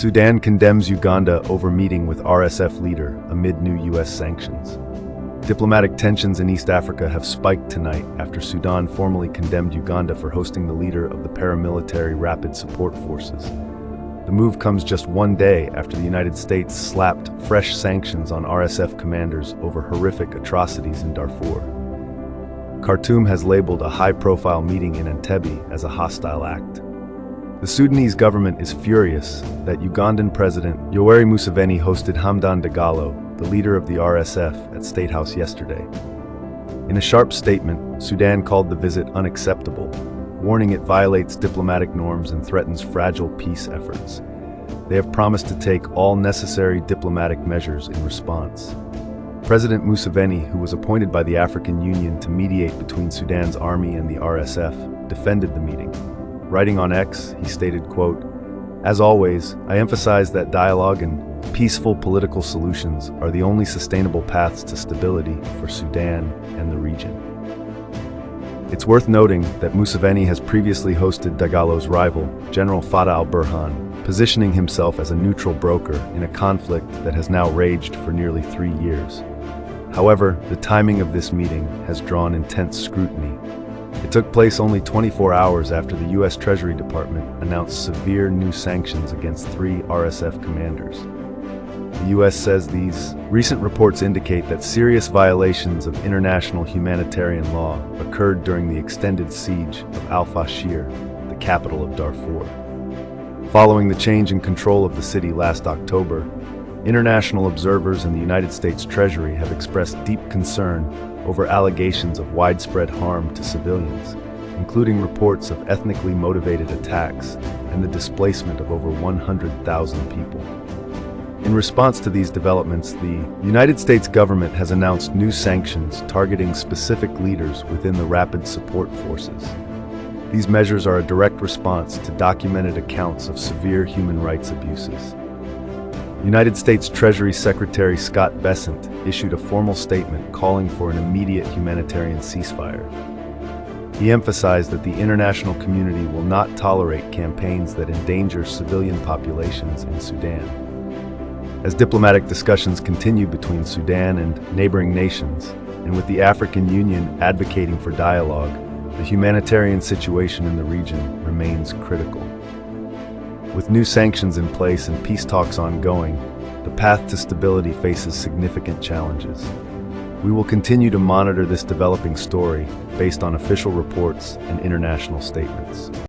Sudan condemns Uganda over meeting with RSF leader amid new U.S. sanctions. Diplomatic tensions in East Africa have spiked tonight after Sudan formally condemned Uganda for hosting the leader of the paramilitary Rapid Support Forces. The move comes just one day after the United States slapped fresh sanctions on RSF commanders over horrific atrocities in Darfur. Khartoum has labeled a high-profile meeting in Entebbe as a hostile act. The Sudanese government is furious that Ugandan President Yoweri Museveni hosted Hamdan Dagalo, the leader of the RSF, at State House yesterday. In a sharp statement, Sudan called the visit unacceptable, warning it violates diplomatic norms and threatens fragile peace efforts. They have promised to take all necessary diplomatic measures in response. President Museveni, who was appointed by the African Union to mediate between Sudan's army and the RSF, defended the meeting. Writing on X, he stated, quote, "As always, I emphasize that dialogue and peaceful political solutions are the only sustainable paths to stability for Sudan and the region." It's worth noting that Museveni has previously hosted Dagalo's rival, General Fattah al-Burhan, positioning himself as a neutral broker in a conflict that has now raged for nearly 3 years. However, the timing of this meeting has drawn intense scrutiny. It took place only 24 hours after the U.S. Treasury Department announced severe new sanctions against 3 RSF commanders. The U.S. says these recent reports indicate that serious violations of international humanitarian law occurred during the extended siege of al-Fashir, the capital of Darfur. Following the change in control of the city last October, international observers and the United States Treasury have expressed deep concern over allegations of widespread harm to civilians, including reports of ethnically motivated attacks and the displacement of over 100,000 people. In response to these developments, the United States government has announced new sanctions targeting specific leaders within the Rapid Support Forces. These measures are a direct response to documented accounts of severe human rights abuses. United States Treasury Secretary Scott Bessent issued a formal statement calling for an immediate humanitarian ceasefire. He emphasized that the international community will not tolerate campaigns that endanger civilian populations in Sudan. As diplomatic discussions continue between Sudan and neighboring nations, and with the African Union advocating for dialogue, the humanitarian situation in the region remains critical. With new sanctions in place and peace talks ongoing, the path to stability faces significant challenges. We will continue to monitor this developing story based on official reports and international statements.